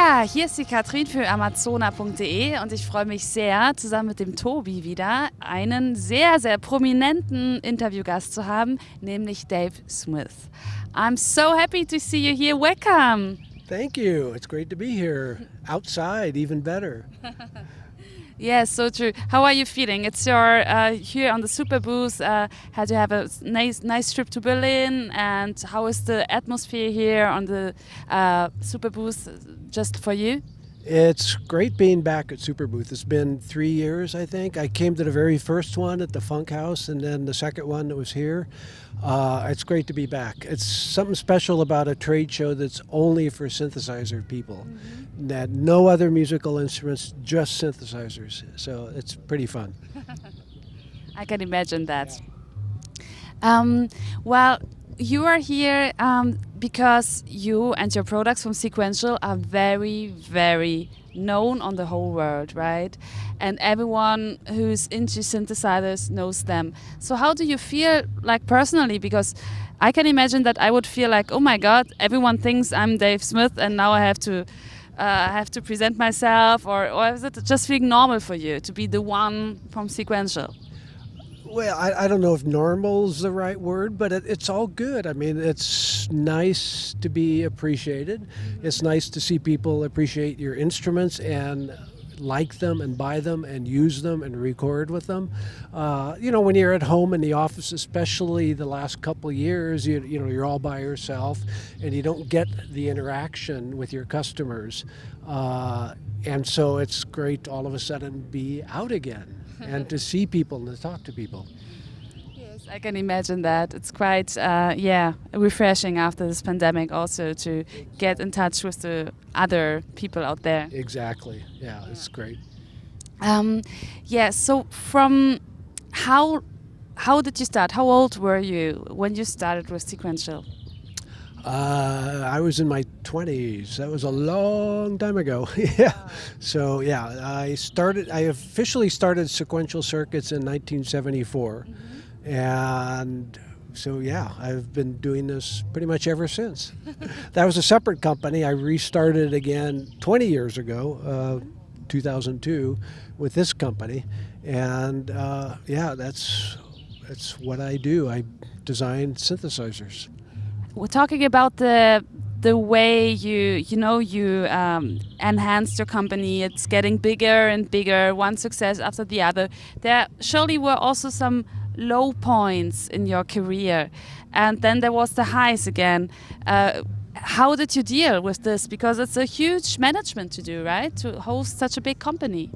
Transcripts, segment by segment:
Ja, hier ist die Katrin für Amazona.de und ich freue mich sehr, zusammen mit dem Tobi wieder einen sehr, sehr prominenten Interviewgast zu haben, nämlich Dave Smith. I'm so happy to see you here. Welcome. Thank you. It's great to be here. Outside, even better. Yes, so true. How are you feeling? It's your here on the Super Booth. Had you have a nice trip to Berlin, and how is the atmosphere here on the Super Booth just for you? It's great being back at Superbooth. It's been 3 years, I think. I came to the very first one at the Funk House, and then the second one that was here. It's great to be back. It's something special about a trade show that's only for synthesizer people. That no other musical instruments, just synthesizers. So it's pretty fun. I can imagine that. Well, you are here because you and your products from Sequential are very, very known on the whole world, right? And everyone who's into synthesizers knows them. So how do you feel, like, personally? Because I can imagine that I would feel like, oh my God, everyone thinks I'm Dave Smith, and now I have to present myself, or is it just feeling normal for you to be the one from Sequential? Well, I don't know if normal's the right word, but it's all good. I mean, it's nice to be appreciated. It's nice to see people appreciate your instruments and like them and buy them and use them and record with them. When you're at home in the office, especially the last couple of years, you're all by yourself and you don't get the interaction with your customers. And so it's great all of a sudden be out again and to see people and to talk to people. Yes, I can imagine that. It's quite, refreshing after this pandemic also to get in touch with the other people out there. Exactly. Yeah, it's great. So from how did you start? How old were you when you started with Sequential? I was in my 20s. That was a long time ago. Yeah. So I officially started Sequential Circuits in 1974. And so I've been doing this pretty much ever since. That was a separate company. I restarted again 20 years ago, 2002, with this company. And that's what I do. I design synthesizers. We're talking about the way you enhanced your company. It's getting bigger and bigger, one success after the other. There surely were also some low points in your career, and then there was the highs again. How did you deal with this? Because it's a huge management to do, right? To host such a big company.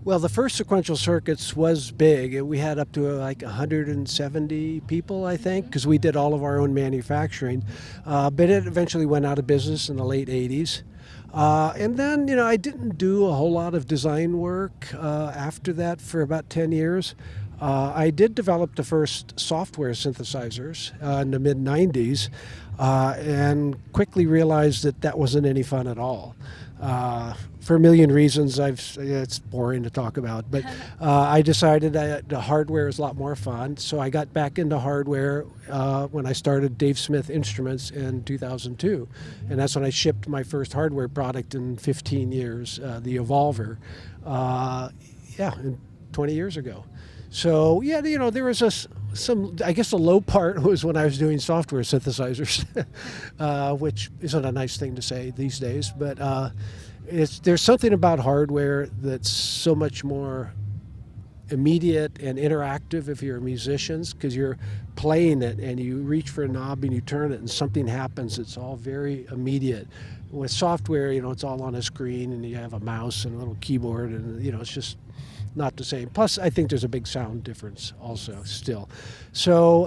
Well, the first Sequential Circuits was big. We had up to like 170 people, I think, because we did all of our own manufacturing. But it eventually went out of business in the late 80s. And then, I didn't do a whole lot of design work after that for about 10 years. I did develop the first software synthesizers in the mid-90s and quickly realized that wasn't any fun at all. For a million reasons, it's boring to talk about, but I decided that the hardware is a lot more fun, so I got back into hardware when I started Dave Smith Instruments in 2002, and that's when I shipped my first hardware product in 15 years, the Evolver, 20 years ago. So there was some. I guess the low part was when I was doing software synthesizers, which isn't a nice thing to say these days. But there's something about hardware that's so much more immediate and interactive if you're musicians, because you're playing it and you reach for a knob and you turn it and something happens. It's all very immediate. With software, it's all on a screen and you have a mouse and a little keyboard, and it's just not the same. Plus, I think there's a big sound difference also still. So,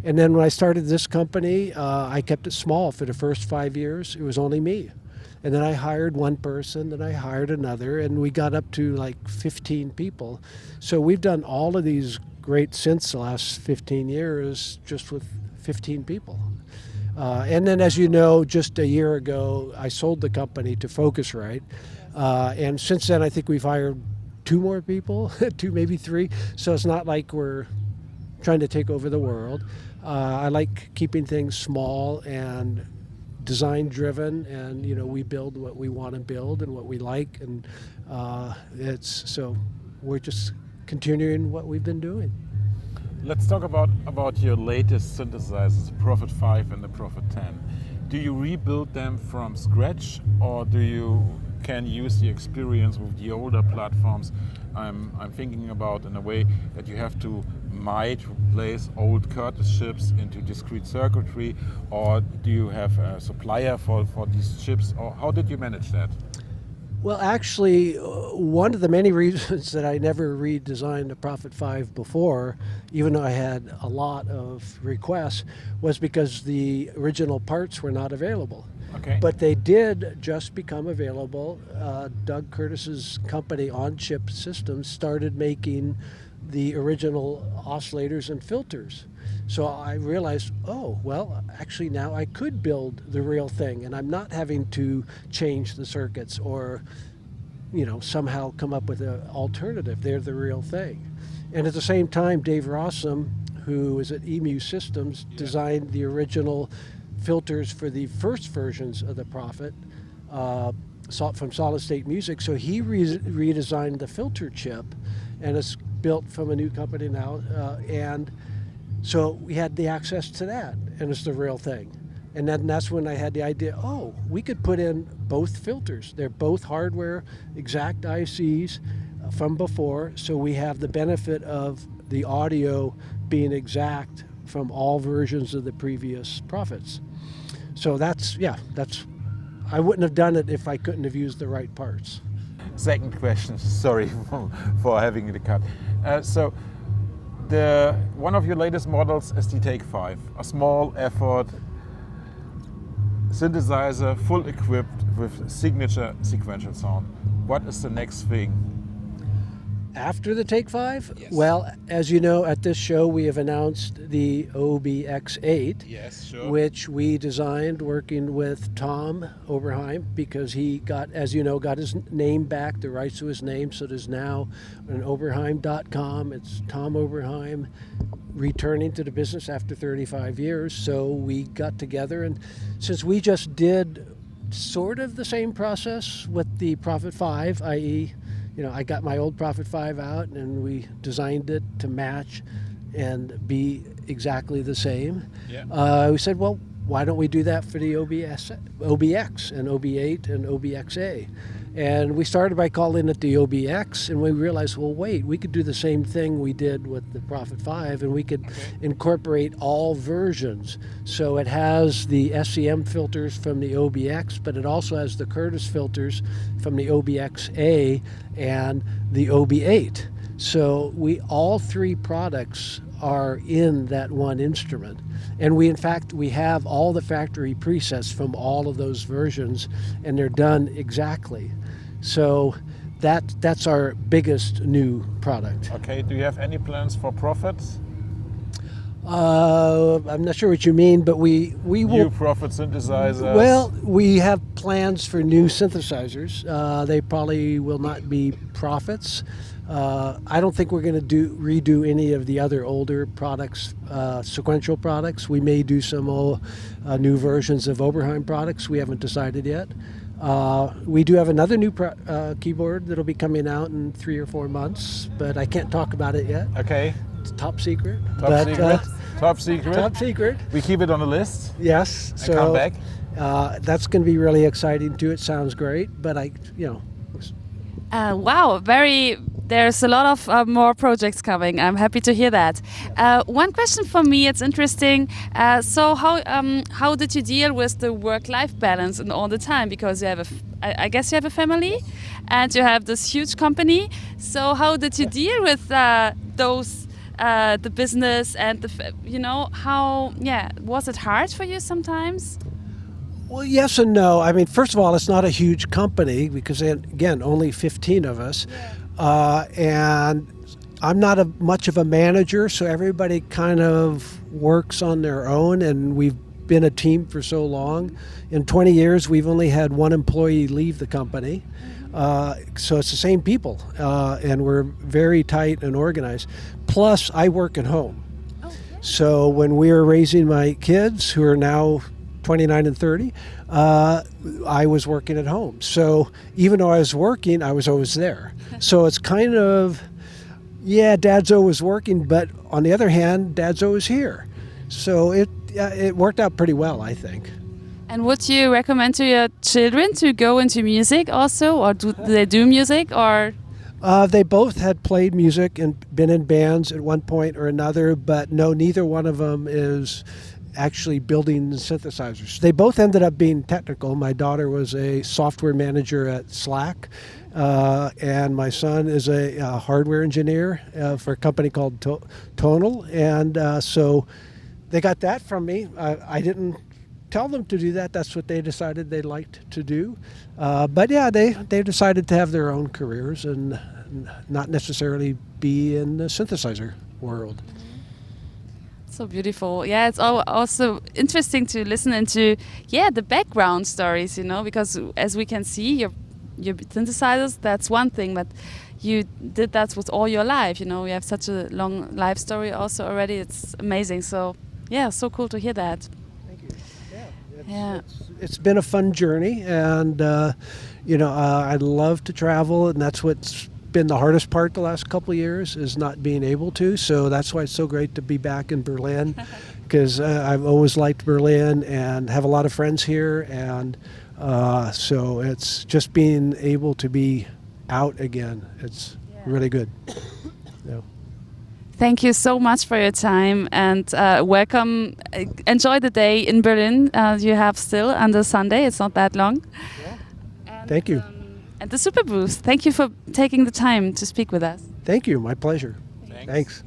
and then when I started this company, I kept it small for the first 5 years. It was only me. And then I hired one person, then I hired another, and we got up to like 15 people. So we've done all of these great synths the last 15 years just with 15 people. And then, as you know, just a year ago, I sold the company to Focusrite. And since then, I think we've hired 2 more people, 2, maybe 3. So it's not like we're trying to take over the world. I like keeping things small and design driven, and we build what we want to build and what we like, and it's so we're just continuing what we've been doing. Let's talk about your latest synthesizers, the Prophet 5 and the Prophet 10. Do you rebuild them from scratch, or can use the experience with the older platforms? I'm thinking about in a way that you have to replace old Curtis chips into discrete circuitry, or do you have a supplier for these chips, or how did you manage that? Well, actually, one of the many reasons that I never redesigned the Prophet 5 before, even though I had a lot of requests, was because the original parts were not available. Okay. But they did just become available. Doug Curtis's company, On Chip Systems, started making the original oscillators and filters. So I realized, oh, well, actually now I could build the real thing, and I'm not having to change the circuits or, somehow come up with an alternative. They're the real thing. And at the same time, Dave Rossum, who is at Emu Systems, designed the original filters for the first versions of the Prophet from Solid State Music. So he redesigned the filter chip, and it's built from a new company now. And so we had the access to that, and it's the real thing. And then that's when I had the idea, we could put in both filters. They're both hardware, exact ICs from before, so we have the benefit of the audio being exact from all versions of the previous Prophets. So I wouldn't have done it if I couldn't have used the right parts. Second question, sorry for having the cut. So one of your latest models is the Take 5, a small effort synthesizer, full equipped with signature sequential sound. What is the next thing? After the Take 5? Yes. Well, as you know, at this show we have announced the OBX8, Yes, sure. which we designed working with Tom Oberheim, because he got his name back, the rights to his name, so there's now an Oberheim.com. It's Tom Oberheim returning to the business after 35 years. So we got together, and since we just did sort of the same process with the Prophet 5, i.e., I got my old Prophet 5 out and we designed it to match and be exactly the same. Yeah. We said, well, why don't we do that for the OBX and OB8 and OBXA? And we started by calling it the OBX, and we realized, well, wait, we could do the same thing we did with the Prophet 5, and we could incorporate all versions. So it has the SEM filters from the OBX, but it also has the Curtis filters from the OBXA and the OB8. So all three products are in that one instrument. And we have all the factory presets from all of those versions, and they're done exactly. So that's our biggest new product. Okay, do you have any plans for Prophet? I'm not sure what you mean, but we will. New Prophet synthesizers? Well, we have plans for new synthesizers. They probably will not be Prophets. I don't think we're going to redo any of the other older products, sequential products. We may do some new versions of Oberheim products. We haven't decided yet. We do have another new keyboard that'll be coming out in 3 or 4 months, but I can't talk about it yet. Okay. It's top secret. Top secret. Top secret. We keep it on the list. Yes. And come back. That's going to be really exciting too. It sounds great, but Wow, there's a lot of more projects coming. I'm happy to hear that. One question for me, it's interesting. So how did you deal with the work-life balance and all the time? Because I guess you have a family, and you have this huge company. So how did you deal with the business and was it hard for you sometimes? Well, yes and no. I mean, first of all, it's not a huge company because, again, only 15 of us. And I'm not much of a manager, so everybody kind of works on their own, and we've been a team for so long. In 20 years, we've only had one employee leave the company. So it's the same people, and we're very tight and organized. Plus, I work at home. So when we were raising my kids, who are now 29 and 30, I was working at home. So even though I was working, I was always there. So it's kind of, yeah, Dad's always working, but on the other hand, Dad's always here. So it worked out pretty well, I think. And would you recommend to your children to go into music also, or do they do music, or? They both had played music and been in bands at one point or another, but no, neither one of them is actually building synthesizers. They both ended up being technical. My daughter was a software manager at Slack, and my son is a hardware engineer for a company called Tonal. And so they got that from me. I didn't tell them to do that. That's what they decided they liked to do. But yeah, they decided to have their own careers and not necessarily be in the synthesizer world. So beautiful. Yeah, it's also interesting to listen into, the background stories, because as we can see, your synthesizers, that's one thing, but you did that with all your life, you have such a long life story also already. It's amazing. So, yeah, so cool to hear that. Thank you. Yeah, it's been a fun journey, and I love to travel, and that's what's been the hardest part the last couple of years, is not being able to. So that's why it's so great to be back in Berlin, because I've always liked Berlin and have a lot of friends here, and so it's just being able to be out again. It's really good. Thank you so much for your time, and welcome. Enjoy the day in Berlin you have still until Sunday. It's not that long. And, Thank you. And the Super Boost. Thank you for taking the time to speak with us. Thank you. My pleasure. Thanks.